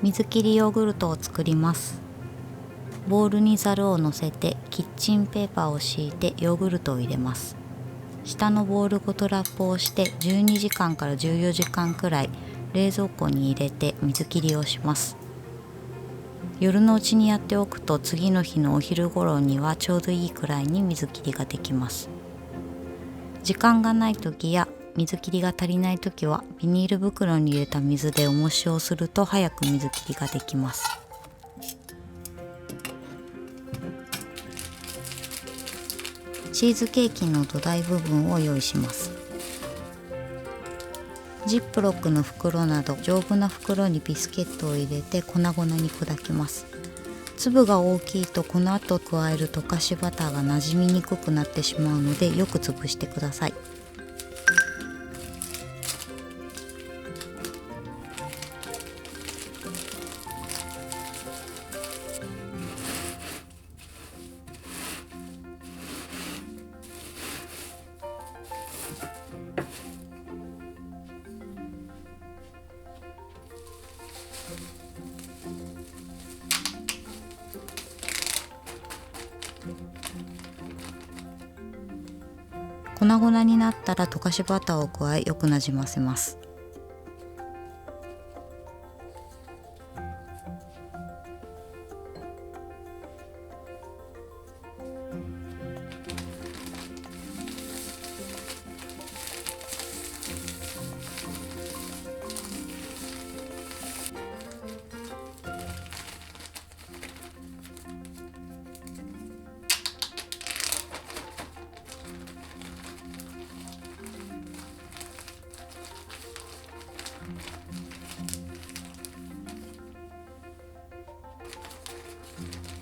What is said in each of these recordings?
水切りヨーグルトを作ります。ボウルにざるをのせてキッチンペーパーを敷いてヨーグルトを入れます。下のボウルごとラップをして12時間から14時間くらい冷蔵庫に入れて水切りをします。夜のうちにやっておくと次の日のお昼頃にはちょうどいいくらいに水切りができます。時間がない時や水切りが足りない時はビニール袋に入れた水で重しをすると早く水切りができます。チーズケーキの土台部分を用意します。ジップロックの袋など丈夫な袋にビスケットを入れて粉々に砕きます。粒が大きいとこの後加える溶かしバターがなじみにくくなってしまうのでよく潰してください。粉々になったら溶かしバターを加えよくなじませます。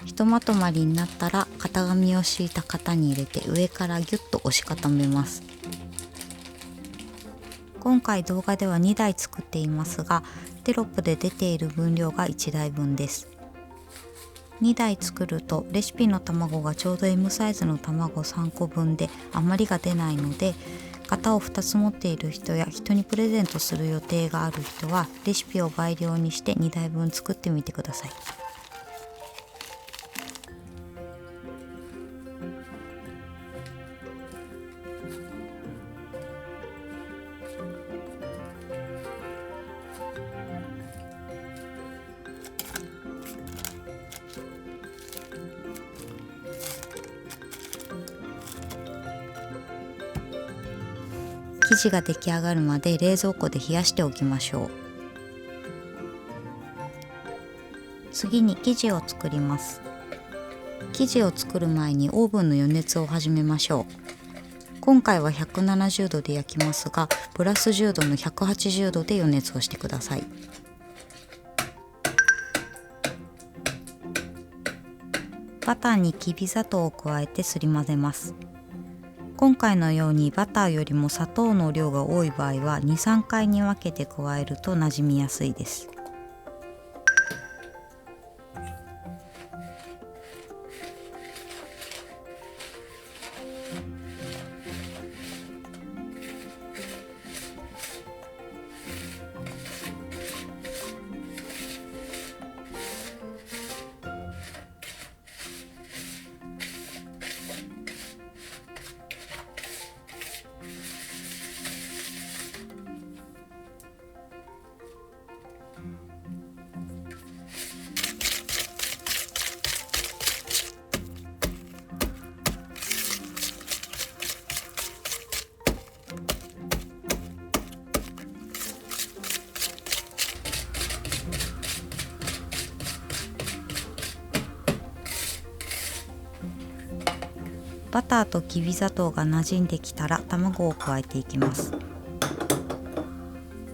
ひとまとまりになったら型紙を敷いた型に入れて上からギュッと押し固めます。今回動画では2台作っていますがテロップで出ている分量が1台分です。2台作るとレシピの卵がちょうど M サイズの卵3個分で余りが出ないので、型を2つ持っている人や人にプレゼントする予定がある人はレシピを倍量にして2台分作ってみてください。生地が出来上がるまで冷蔵庫で冷やしておきましょう。次に生地を作ります。生地を作る前にオーブンの予熱を始めましょう。今回は170度で焼きますがプラス10度の180度で予熱をしてください。バターにきび砂糖を加えてすり混ぜます。今回のようにバターよりも砂糖の量が多い場合は 2,3 回に分けて加えるとなじみやすいです。バターときび砂糖が馴染んできたら卵を加えていきます。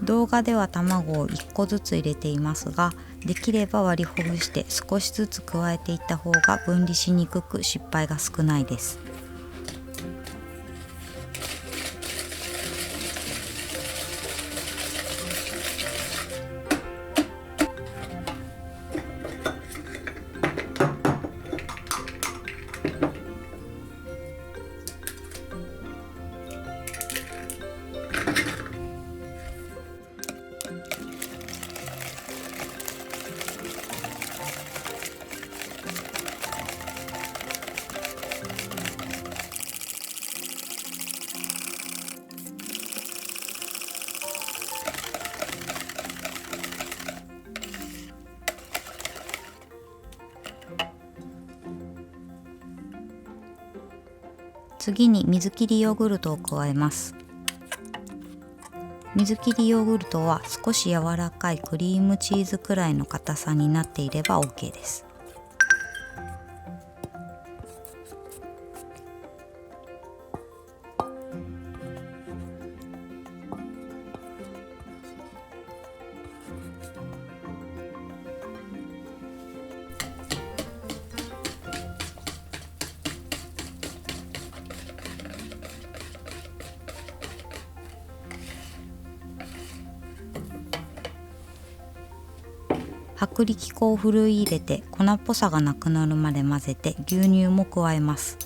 動画では卵を1個ずつ入れていますが、できれば割りほぐして少しずつ加えていった方が分離しにくく失敗が少ないです。次に水切りヨーグルトを加えます。水切りヨーグルトは少し柔らかいクリームチーズくらいの硬さになっていれば OK です。薄力粉をふるい入れて粉っぽさがなくなるまで混ぜて牛乳も加えます。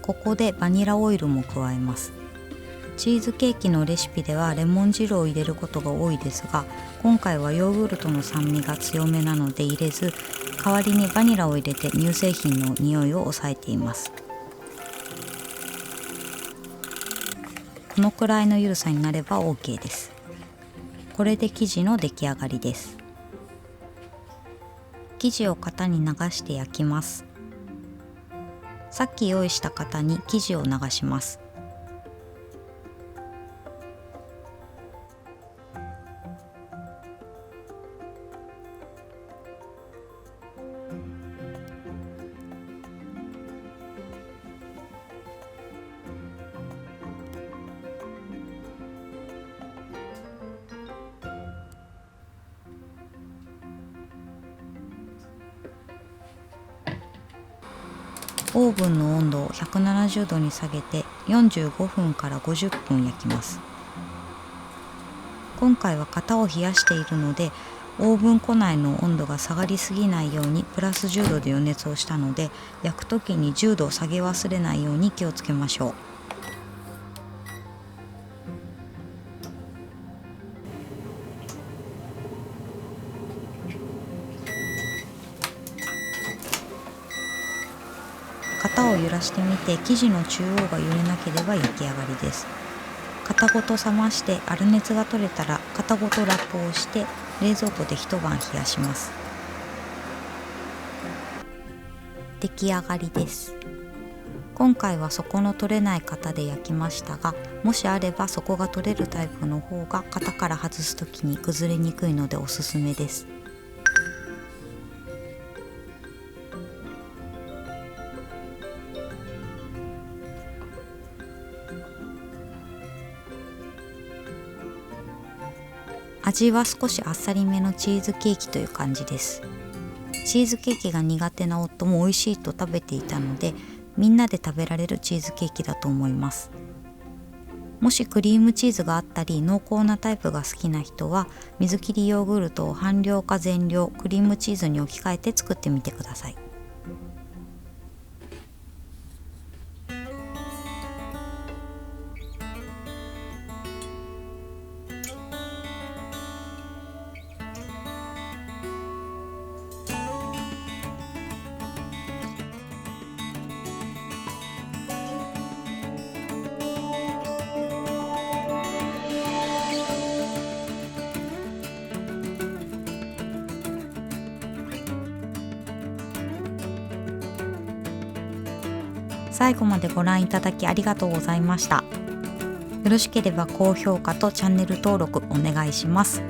ここでバニラオイルも加えます。チーズケーキのレシピではレモン汁を入れることが多いですが、今回はヨーグルトの酸味が強めなので入れず、代わりにバニラを入れて乳製品の匂いを抑えています。このくらいのゆるさになれば OK です。これで生地の出来上がりです。生地を型に流して焼きます。さっき用意した型に生地を流します。オーブンの温度を170度に下げて45分から50分焼きます。今回は型を冷やしているので、オーブン庫内の温度が下がりすぎないようにプラス10度で予熱をしたので、焼く時に10度を下げ忘れないように気をつけましょう。型を揺らしてみて生地の中央が揺れなければ焼き上がりです。型ごと冷まして粗熱が取れたら型ごとラップをして冷蔵庫で一晩冷やします。出来上がりです。今回は底の取れない型で焼きましたが、もしあれば底が取れるタイプの方が型から外す時に崩れにくいのでおすすめです。味は少しあっさりめのチーズケーキという感じです。チーズケーキが苦手な夫も美味しいと食べていたので、みんなで食べられるチーズケーキだと思います。もしクリームチーズがあったり濃厚なタイプが好きな人は、水切りヨーグルトを半量か全量クリームチーズに置き換えて作ってみてください。最後までご覧いただきありがとうございました。よろしければ高評価とチャンネル登録お願いします。